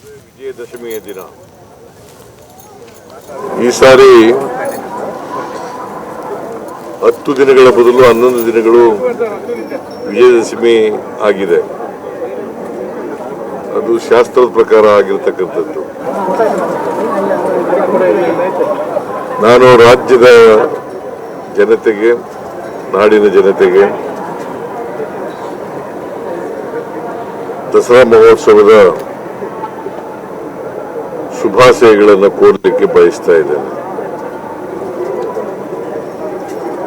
ವಿಜಯದಶಮಿಯ ದಿನ ಈ ಸಾರಿ 10 ದಿನಗಳ ಬದಲು 11 ದಿನಗಳು ವಿಜಯದಶಮಿ ಆಗಿದೆ. ಅದು ಶಾಸ್ತ್ರದ ಪ್ರಕಾರ ಆಗಿರತಕ್ಕಂಥದ್ದು. ನಾನು ರಾಜ್ಯದ ಜನತೆಗೆ, ನಾಡಿನ ಜನತೆಗೆ ದಸರಾ ಮಹೋತ್ಸವದ ಶುಭಾಶಯಗಳನ್ನು ಕೋರಲಿಕ್ಕೆ ಬಯಸ್ತಾ ಇದ್ದೇನೆ.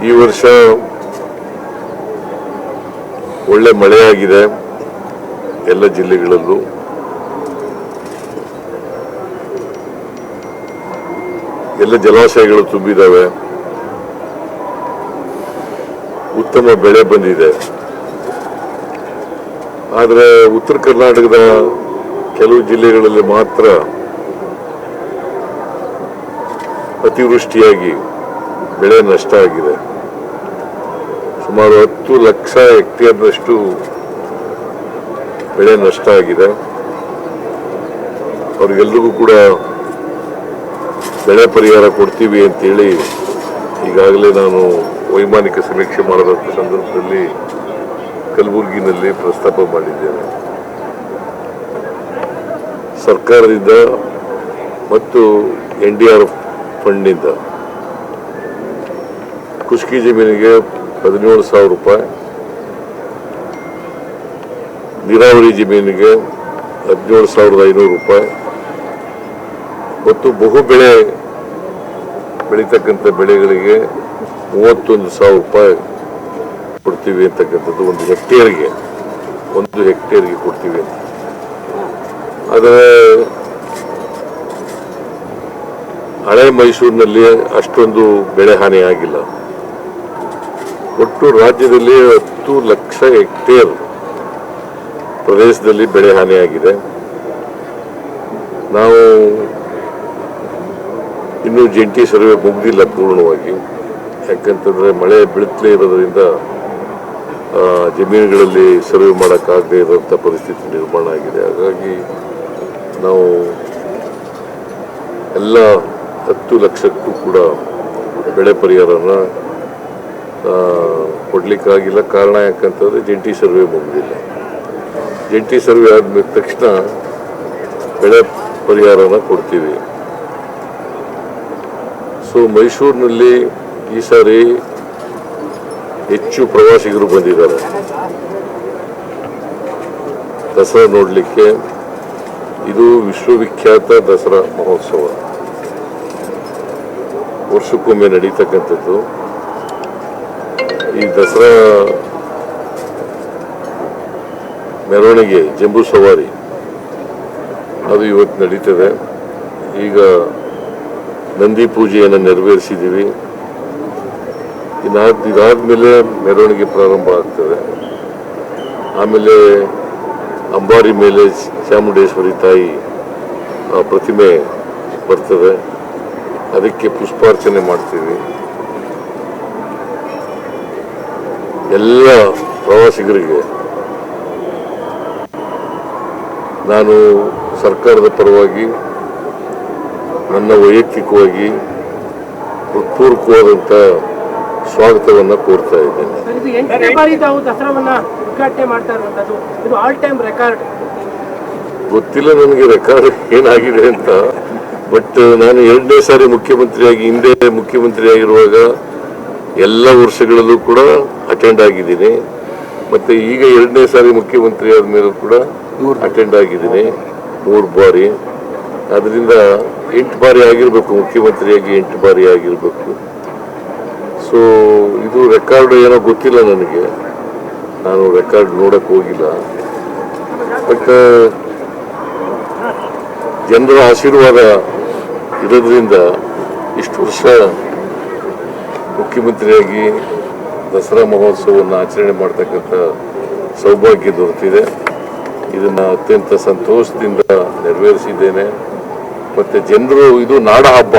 ಈ ವರ್ಷ ಒಳ್ಳೆ ಮಳೆಯಾಗಿದೆ ಎಲ್ಲ ಜಿಲ್ಲೆಗಳಲ್ಲೂ. ಎಲ್ಲ ಜಲಾಶಯಗಳು ತುಂಬಿದ್ದಾವೆ. ಉತ್ತಮ ಬೆಳೆ ಬಂದಿದೆ. ಆದರೆ ಉತ್ತರ ಕರ್ನಾಟಕದ ಕೆಲವು ಜಿಲ್ಲೆಗಳಲ್ಲಿ ಮಾತ್ರ ಅತಿವೃಷ್ಟಿಯಾಗಿ ಬೆಳೆ ನಷ್ಟ ಆಗಿದೆ. ಸುಮಾರು 10 ಲಕ್ಷ ಹೆಕ್ಟೇರ್ನಷ್ಟು ಬೆಳೆ ನಷ್ಟ ಆಗಿದೆ. ಅವ್ರಿಗೆಲ್ರಿಗೂ ಕೂಡ ಬೆಳೆ ಪರಿಹಾರ ಕೊಡ್ತೀವಿ ಅಂತೇಳಿ ಈಗಾಗಲೇ ನಾನು ವೈಮಾನಿಕ ಸಮೀಕ್ಷೆ ಮಾಡೋದಂಥ ಸಂದರ್ಭದಲ್ಲಿ ಕಲಬುರಗಿನಲ್ಲಿ ಪ್ರಸ್ತಾಪ ಮಾಡಿದ್ದೇನೆ. ಸರ್ಕಾರದಿಂದ ಮತ್ತು NDRF ಫಂಡ್ನಿಂದ ಖುಷ್ಕಿ ಜಮೀನಿಗೆ 17,000 ರೂಪಾಯಿ, ನೀರಾವರಿ ಜಮೀನಿಗೆ 17,500 ರೂಪಾಯಿ ಮತ್ತು ಬಹು ಬೆಳೆ ಬೆಳೀತಕ್ಕಂಥ ಬೆಳೆಗಳಿಗೆ 31,000 ರೂಪಾಯಿ ಕೊಡ್ತೀವಿ ಅಂತಕ್ಕಂಥದ್ದು. ಒಂದು ಹೆಕ್ಟೇರ್ಗೆ ಕೊಡ್ತೀವಿ ಅಂತ. ಆದರೆ ಹಳೆ ಮೈಸೂರಿನಲ್ಲಿ ಅಷ್ಟೊಂದು ಬೆಳೆ ಹಾನಿ ಆಗಿಲ್ಲ. ಒಟ್ಟು ರಾಜ್ಯದಲ್ಲಿ 10 ಲಕ್ಷ ಹೆಕ್ಟೇರ್ ಪ್ರದೇಶದಲ್ಲಿ ಬೆಳೆ ಹಾನಿಯಾಗಿದೆ. ನಾವು ಇನ್ನೂ ಜಂಟಿ ಸರ್ವೆ ಮುಗ್ದಿಲ್ಲ ಪೂರ್ಣವಾಗಿ. ಯಾಕಂತಂದ್ರೆ ಮಳೆ ಬೀಳುತ್ತಲೇ ಇರೋದ್ರಿಂದ ಜಮೀನುಗಳಲ್ಲಿ ಸರ್ವೆ ಮಾಡೋಕ್ಕಾಗದೇ ಇರೋಂಥ ಪರಿಸ್ಥಿತಿ ನಿರ್ಮಾಣ ಆಗಿದೆ. ಹಾಗಾಗಿ ನಾವು ಎಲ್ಲ 10 ಲಕ್ಷಕ್ಕೂ ಕೂಡ ಬೆಳೆ ಪರಿಹಾರನ ಕೊಡ್ಲಿಕ್ಕಾಗಿಲ್ಲ. ಕಾರಣ ಯಾಕಂತಂದ್ರೆ ಜಂಟಿ ಸರ್ವೆ ಮುಗಿದಿಲ್ಲ. ಜಂಟಿ ಸರ್ವೆ ಆದ್ಮೇಲೆ ತಕ್ಷಣ ಬೆಳೆ ಪರಿಹಾರನ ಕೊಡ್ತೀವಿ. ಸೊ ಮೈಸೂರಿನಲ್ಲಿ ಈ ಸಾರಿ ಹೆಚ್ಚು ಪ್ರವಾಸಿಗರು ಬಂದಿದ್ದಾರೆ ದಸರಾ ನೋಡಲಿಕ್ಕೆ. ಇದು ವಿಶ್ವವಿಖ್ಯಾತ ದಸರಾ ಮಹೋತ್ಸವ, ವರ್ಷಕ್ಕೊಮ್ಮೆ ನಡೀತಕ್ಕಂಥದ್ದು. ಈ ದಸರಾ ಮೆರವಣಿಗೆ ಜಂಬೂ ಸವಾರಿ ಅದು ಇವತ್ತು ನಡೀತದೆ. ಈಗ ನಂದಿ ಪೂಜೆಯನ್ನು ನೆರವೇರಿಸಿದ್ದೀವಿ. ಇದಾದ್ಮೇಲೆ ಮೆರವಣಿಗೆ ಪ್ರಾರಂಭ ಆಗ್ತದೆ. ಆಮೇಲೆ ಅಂಬಾರಿ ಮೇಲೆ ಚಾಮುಂಡೇಶ್ವರಿ ತಾಯಿ ಪ್ರತಿಮೆ ಬರ್ತದೆ. ಅದಕ್ಕೆ ಪುಷ್ಪಾರ್ಚನೆ ಮಾಡ್ತೀವಿ. ಎಲ್ಲ ಪ್ರವಾಸಿಗರಿಗೆ ನಾನು ಸರ್ಕಾರದ ಪರವಾಗಿ ನನ್ನ ವೈಯಕ್ತಿಕವಾಗಿ ಹೃತ್ಪೂರ್ವಕವಾದಂಥ ಸ್ವಾಗತವನ್ನು ಕೋರ್ತಾ ಇದ್ದೇನೆ. ಗೊತ್ತಿಲ್ಲ ನನಗೆ ರೆಕಾರ್ಡ್ ಏನಾಗಿದೆ ಅಂತ. ಬಟ್ ನಾನು 2ನೇ ಸಾರಿ ಮುಖ್ಯಮಂತ್ರಿಯಾಗಿ, ಹಿಂದೆ ಮುಖ್ಯಮಂತ್ರಿ ಆಗಿರುವಾಗ ಎಲ್ಲ ವರ್ಷಗಳಲ್ಲೂ ಕೂಡ ಅಟೆಂಡ್ ಆಗಿದ್ದೀನಿ. ಮತ್ತೆ ಈಗ 2ನೇ ಸಾರಿ ಮುಖ್ಯಮಂತ್ರಿ ಆದ್ಮೇಲೂ ಕೂಡ ಅಟೆಂಡ್ ಆಗಿದ್ದೀನಿ 3 ಬಾರಿ. ಅದರಿಂದ 8 ಬಾರಿ ಆಗಿರ್ಬೇಕು, ಮುಖ್ಯಮಂತ್ರಿಯಾಗಿ 8 ಬಾರಿ ಆಗಿರ್ಬೇಕು. ಸೊ ಇದು ರೆಕಾರ್ಡ್ ಏನೋ ಗೊತ್ತಿಲ್ಲ ನನಗೆ, ನಾನು ರೆಕಾರ್ಡ್ ನೋಡಕ್ ಹೋಗಿಲ್ಲ. ಬಟ್ ಜನರ ಆಶೀರ್ವಾದ ಇರೋದ್ರಿಂದ ಇಷ್ಟು ವರ್ಷ ಮುಖ್ಯಮಂತ್ರಿಯಾಗಿ ದಸರಾ ಮಹೋತ್ಸವವನ್ನು ಆಚರಣೆ ಮಾಡ್ತಕ್ಕಂಥ ಸೌಭಾಗ್ಯ ದೊರೆತಿದೆ. ಇದನ್ನು ಅತ್ಯಂತ ಸಂತೋಷದಿಂದ ನೆರವೇರಿಸಿದ್ದೇನೆ. ಮತ್ತು ಜನರು, ಇದು ನಾಡ ಹಬ್ಬ.